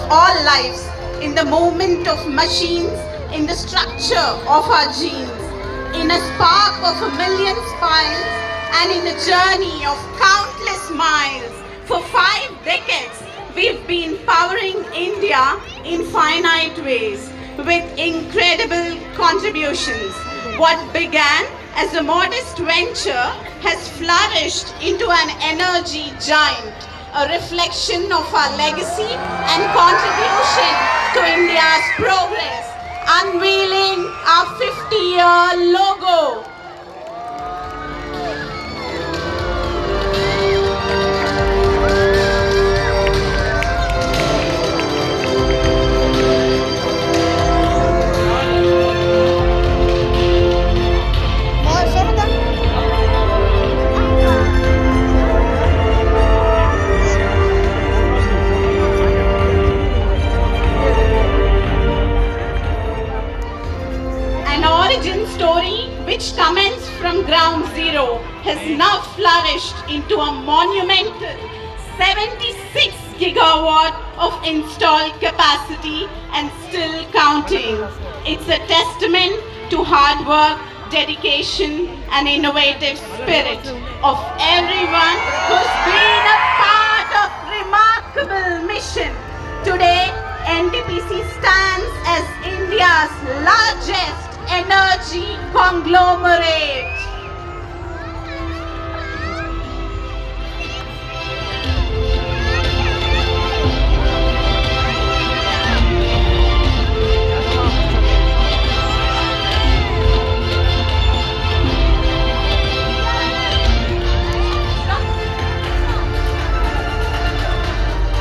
all lives, in the movement of machines, in the structure of our genes, in a spark of a million smiles, and in the journey of countless miles. For 5 decades, we've been powering India in finite ways with incredible contributions. What began as a modest venture has flourished into an energy giant, a reflection of our legacy and contribution to India's progress. Unveiling our 50-year logo. Story which commenced from ground zero has now flourished into a monumental 76 gigawatt of installed capacity and still counting. It's a testament to hard work, dedication and innovative spirit of everyone who's been a part of remarkable mission. Today, NTPC stands as India's largest energy conglomerate.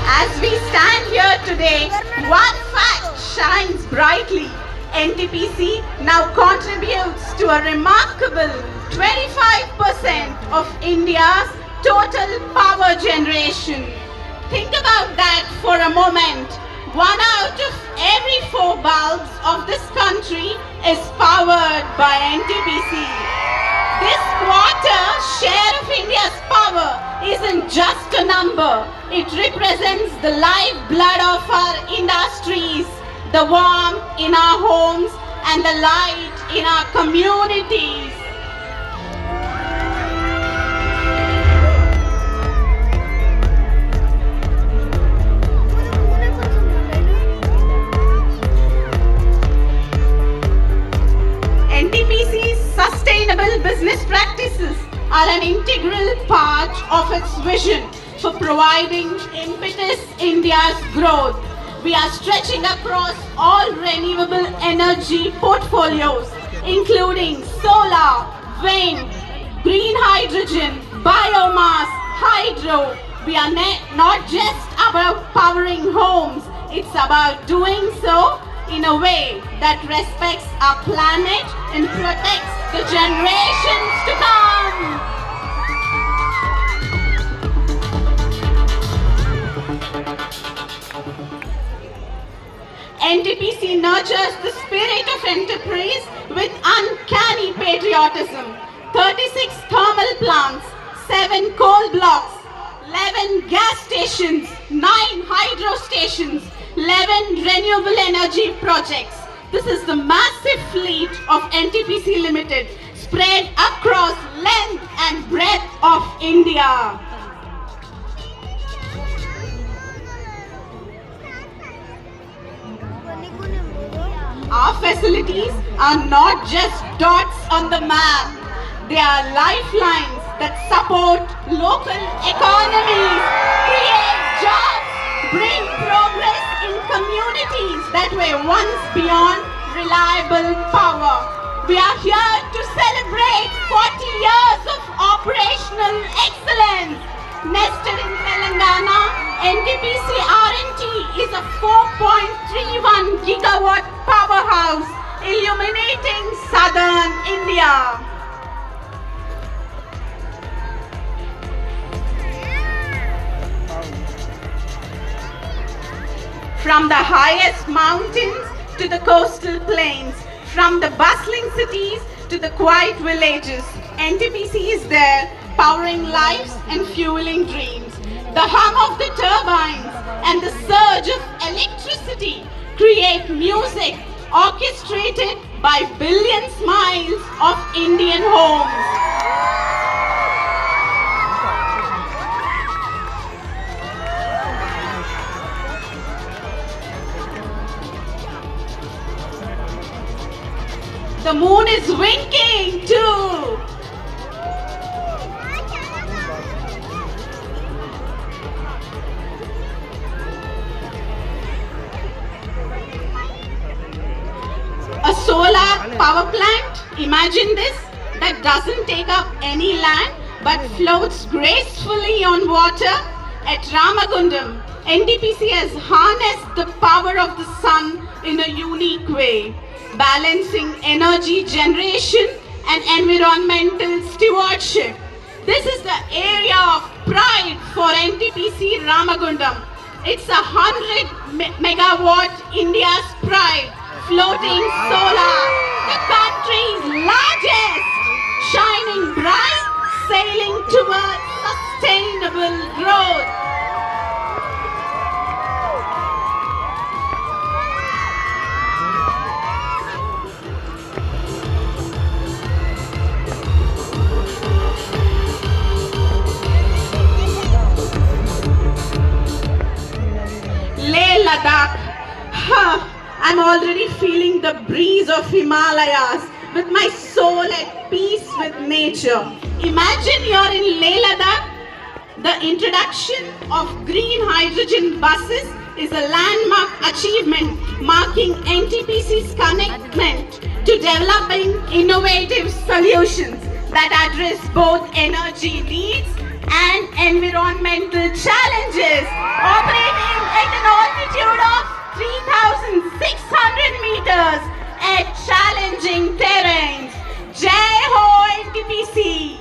As we stand here today, one fact shines brightly. NTPC now contributes to a remarkable 25% of India's total power generation. Think about that for a moment. 1 out of every 4 bulbs of this country is powered by NTPC. This quarter share of India's power isn't just a number. It represents the lifeblood of our industries, the warmth in our homes and the light in our communities. NTPC's sustainable business practices are an integral part of its vision for providing impetus India's growth. We are stretching across all renewable energy portfolios, including solar, wind, green hydrogen, biomass, hydro. We are not just about powering homes, it's about doing so in a way that respects our planet and protects the generations to come. NTPC nurtures the spirit of enterprise with uncanny patriotism. 36 thermal plants, 7 coal blocks, 11 gas stations, 9 hydro stations, 11 renewable energy projects. This is the massive fleet of NTPC Limited spread across length and breadth of India. Our facilities are not just dots on the map. They are lifelines that support local economies, create jobs, bring progress in communities that were once beyond reliable power. We are here to celebrate 40 years of operational excellence. Nested in Telangana, NTPC R&T is a 4.31 gigawatt powerhouse illuminating southern India. From the highest mountains to the coastal plains, from the bustling cities to the quiet villages, NTPC is there, powering lives and fueling dreams. The hum of the turbines and the surge of electricity music orchestrated by billion smiles of Indian homes. The moon is winking too. A solar power plant, imagine this, that doesn't take up any land but floats gracefully on water at Ramagundam. NTPC has harnessed the power of the sun in a unique way, balancing energy generation and environmental stewardship. This is the area of pride for NTPC Ramagundam. It's a 100 megawatt India's pride, floating solar, the country's largest, shining bright, sailing towards sustainable growth. Leh Ladakh. I'm already feeling the breeze of Himalayas with my soul at peace with nature. Imagine you're in Leh Ladakh. The introduction of green hydrogen buses is a landmark achievement marking NTPC's commitment to developing innovative solutions that address both energy needs and environmental challenges, operating at an altitude of 3,600 meters at challenging terrains. Jai Ho NTPC!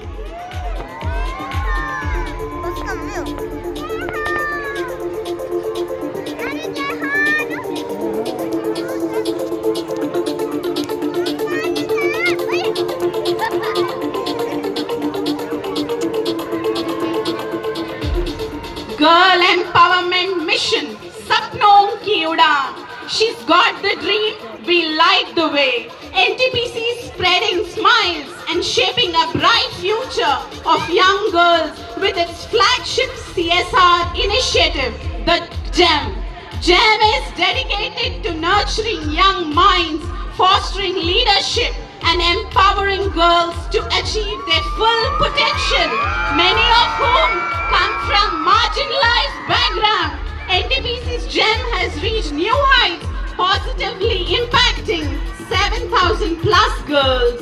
Girl Empowerment Mission, Sapnon Ki Udaan. She's got the dream, we light the way. NTPC is spreading smiles and shaping a bright future of young girls with its flagship CSR initiative, the GEM. GEM is dedicated to nurturing young minds, fostering leadership and empowering girls to achieve their full potential, many of whom come from marginalized backgrounds. NTPC's GEM has reached new heights, positively impacting 7,000 plus girls.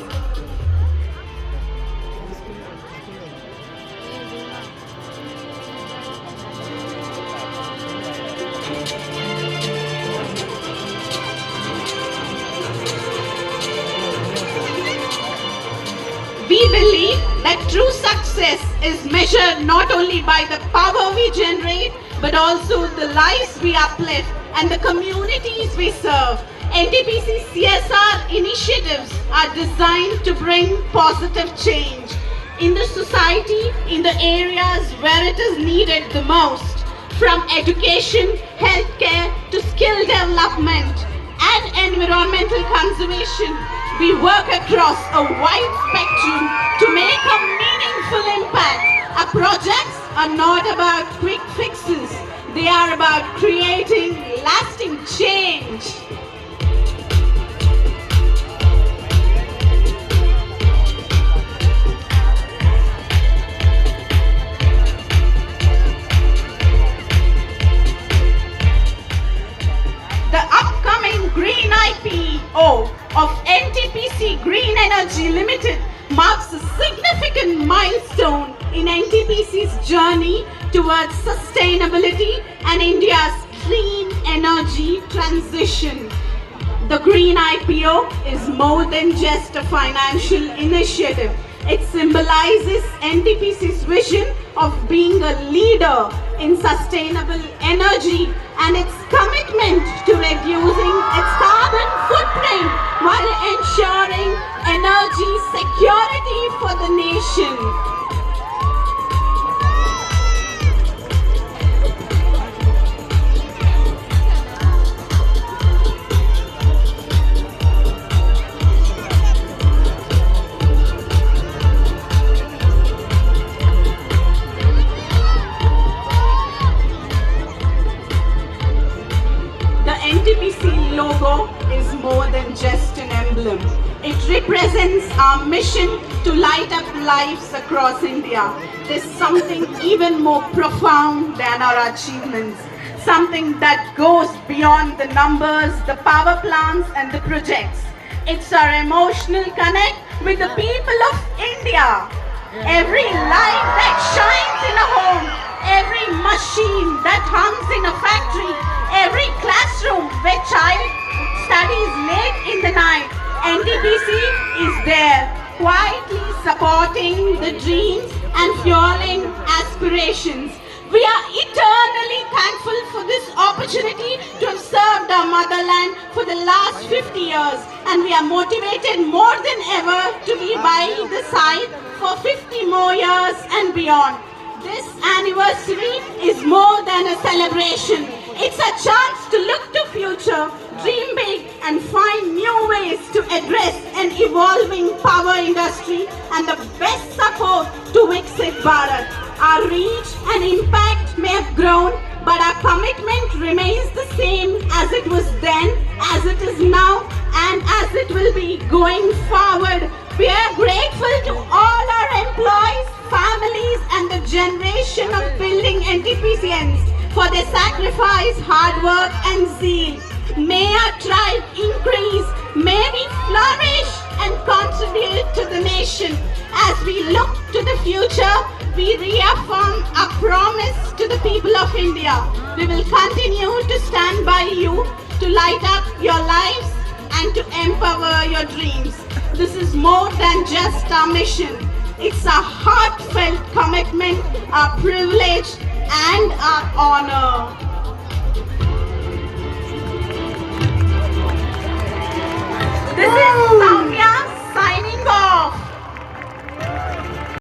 We believe that true success is measured not only by the power we generate, but also the lives we uplift and the communities we serve. NTPC CSR initiatives are designed to bring positive change in the society in the areas where it is needed the most, from education, healthcare to skill development and environmental conservation. We work across a wide spectrum to make a meaningful impact. Our projects are not about quick fixes. They are about creating lasting change. The upcoming Green IPO of NTPC Green Energy Limited marks a significant milestone in NTPC's journey towards sustainability and India's clean energy transition. The Green IPO is more than just a financial initiative. It symbolizes NTPC's vision of being a leader in sustainable energy and its commitment to reducing its carbon footprint while ensuring energy security for the nation. logo is more than just an emblem. It represents our mission to light up lives across India. There's something even more profound than our achievements. Something that goes beyond the numbers, the power plants and the projects. It's our emotional connect with the people of India. Every light that shines in a home, every machine that hums in a factory, every classroom where child studies late in the night, NTPC is there, quietly supporting the dreams and fueling aspirations. We are eternally thankful for this opportunity to have served our motherland for the last 50 years, and we are motivated more than ever to be by the side for 50 more years and beyond. This anniversary is more than a celebration. It's a chance to look to future, dream big and find new ways to address an evolving power industry and the best support to Viksit Bharat. Our reach and impact may have grown, but our commitment remains the same as it was then, as it is now, and as it will be going forward. We are grateful to all our employees, families, and the generation of building NTPCians for their sacrifice, hard work, and zeal. May our tribe increase, may we flourish and contribute to the nation. As we look to the future, we reaffirm our promise to the people of India. We will continue to stand by you to light up your lives and to empower your dreams. This is more than just our mission. It's a heartfelt commitment, our privilege, and our honor.